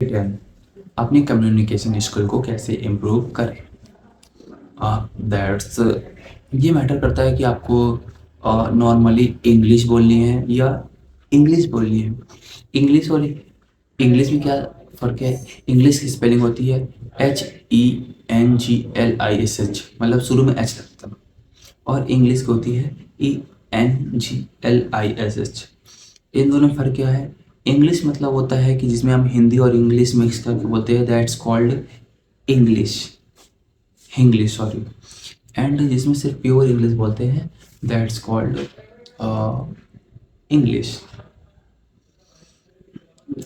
10 अपनी communication skill को कैसे इम्प्रूव करें। दैट्स ये मैटर करता है कि आपको नॉर्मली इंग्लिश बोलनी है या इंग्लिश बोलनी है। इंग्लिश और इंग्लिश में क्या फ़र्क है? इंग्लिश की स्पेलिंग होती है HENGLISH, मतलब शुरू में एच लगता है, और इंग्लिश की होती है ENGLISH। इन दोनों में फ़र्क क्या है? इंग्लिश मतलब होता है कि जिसमें हम हिंदी और इंग्लिश मिक्स करके बोलते हैं, that's called English, sorry. And जिसमें सिर्फ प्योर इंग्लिश बोलते हैं, दैट्स कॉल्ड इंग्लिश।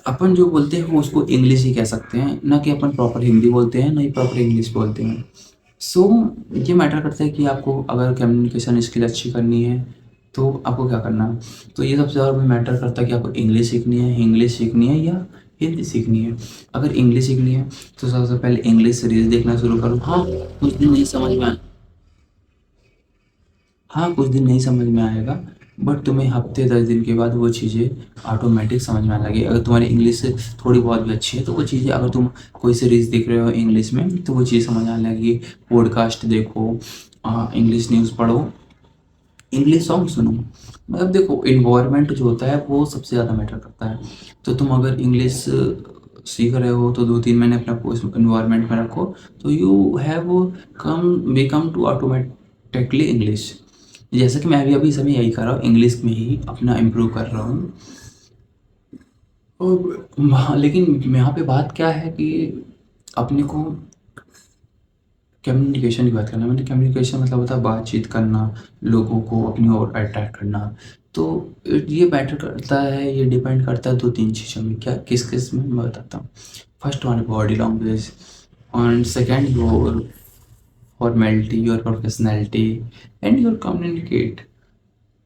अपन जो बोलते हैं वो उसको इंग्लिश ही कह सकते हैं, ना कि अपन प्रॉपर हिंदी बोलते हैं, ना ही प्रॉपर इंग्लिश बोलते हैं। सो ये मैटर करता है कि आपको अगर कम्युनिकेशन स्किल अच्छी करनी है तो आपको क्या करना है। तो ये सबसे ज़्यादा मैटर करता है कि आपको इंग्लिश सीखनी है या हिंदी सीखनी है। अगर इंग्लिश सीखनी है तो सबसे पहले इंग्लिश सीरीज देखना शुरू करो। कुछ दिन नहीं समझ में आएगा, बट तुम्हें हफ्ते 10 दिन के बाद वो चीज़ें ऑटोमेटिक समझ में आने लगी। अगर तुम्हारी इंग्लिश थोड़ी बहुत भी अच्छी है तो वो चीज़ें, अगर तुम कोई सीरीज़ देख रहे हो इंग्लिश में तो वो चीज़ समझ आने लगेगी। पॉडकास्ट देखो, इंग्लिश न्यूज़ पढ़ो, इंग्लिश सॉन्ग सुनो। मतलब देखो, इन्वायरमेंट जो होता है वो सबसे ज़्यादा मैटर करता है। तो तुम अगर इंग्लिश सीख रहे हो तो 2-3 महीने अपना उस इन्वायरमेंट में रखो, तो you have become to automatically English. जैसे कि मैं भी अभी समय यही कर रहा हूँ, इंग्लिश में ही अपना इम्प्रूव कर रहा हूँ। और लेकिन यहाँ पे बात क्या है कि अपने को कम्युनिकेशन की बात करना, मतलब कम्युनिकेशन मतलब होता है बातचीत करना, लोगों को अपनी ओर अट्रैक्ट करना। तो ये मैटर करता है, ये डिपेंड करता है 2-3 चीज़ों में। क्या किस किस में मैं बताता हूँ। First one body language, and second your formality, your professionality, and your communicate.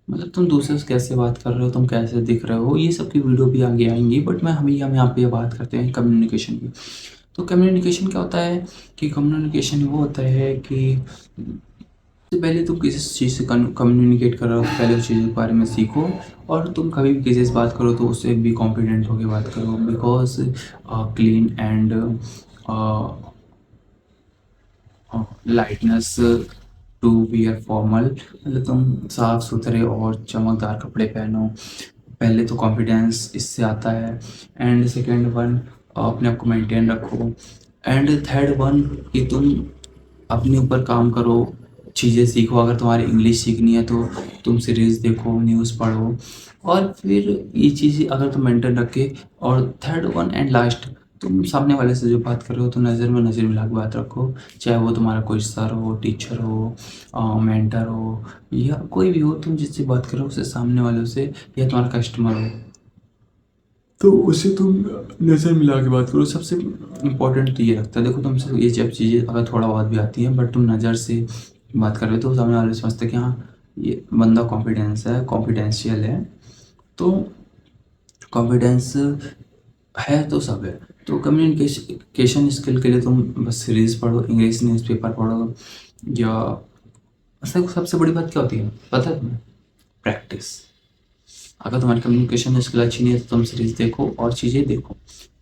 मतलब तुम दूसरे से कैसे बात कर रहे हो, तुम कैसे दिख रहे हो, ये सब की वीडियो भी आगे आएंगी, बट हम यहाँ पे बात करते हैं कम्युनिकेशन की। तो कम्युनिकेशन क्या होता है कि कम्युनिकेशन वो होता है कि सबसे पहले तुम किसी चीज़ से कम्युनिकेट कर रहे हो तो पहले उस चीज़ के बारे में सीखो। और तुम कभी भी किसी से बात करो तो उससे भी कॉन्फिडेंट होकर बात करो, because clean and lightness to wear formal, मतलब तुम साफ सुथरे और चमकदार कपड़े पहनो। पहले तो कॉन्फिडेंस इससे आता है। एंड सेकेंड वन, अपने आप को मेंटेन रखो। एंड थर्ड वन कि तुम अपने ऊपर काम करो, चीज़ें सीखो। अगर तुम्हारी इंग्लिश सीखनी है तो तुम सीरीज़ देखो, न्यूज़ पढ़ो, और फिर ये चीज़ें अगर तुम मेंटेन रखे। और थर्ड वन एंड लास्ट, तुम सामने वाले से जो बात कर रहे हो तो नज़र में नज़र मिला के बात रखो। चाहे वो तुम्हारा कोई सर हो, टीचर हो, मेंटर हो, या कोई भी हो, तुम जिससे बात करो उससे, सामने वाले से, या तुम्हारा कस्टमर हो तो उससे तुम नज़र मिला के बात करो। सबसे इम्पोर्टेंट तो ये रखता है, देखो तुमसे ये जब चीज़ें अगर थोड़ा बहुत भी आती हैं बट तुम नज़र से बात कर रहे हो तो सामने वाले समझते हैं कि हाँ, ये बंदा कॉन्फिडेंशियल है। तो कॉन्फिडेंस है तो सब है। तो कम्युनिकेशन स्किल के लिए तुम बस सीरीज़ पढ़ो, इंग्लिश न्यूज़पेपर पढ़ो, या सबसे बड़ी बात क्या होती है पता है तुम्हें? प्रैक्टिस। अगर तुम्हारी कम्युनिकेशन स्किल अच्छी नहीं है तो तुम सीरीज देखो और चीज़ें देखो,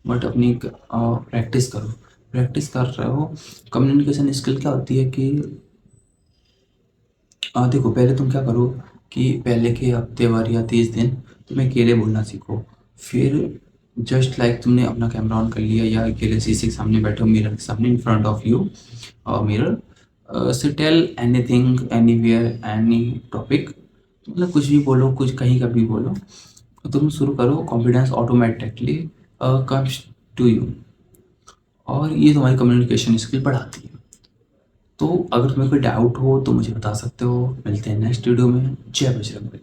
बट अपनी प्रैक्टिस करो। प्रैक्टिस कर रहे हो। कम्युनिकेशन स्किल क्या होती है कि देखो, पहले तुम क्या करो कि पहले के हफ्ते भर या 30 दिन तुम अकेले बोलना सीखो। फिर जस्ट लाइक तुमने अपना कैमरा ऑन कर लिया या अकेले शीशे के सामने बैठे हो, मिरर के सामने, in front of you mirror, say tell anything, anywhere, any topic. मतलब कुछ भी बोलो, कुछ कहीं का भी बोलो, तुम शुरू करो, confidence automatically comes to you, और ये तुम्हारी कम्युनिकेशन स्किल बढ़ाती है। तो अगर तुम्हें कोई डाउट हो तो मुझे बता सकते हो। मिलते हैं नेक्स्ट वीडियो में। जय बजरंग बली।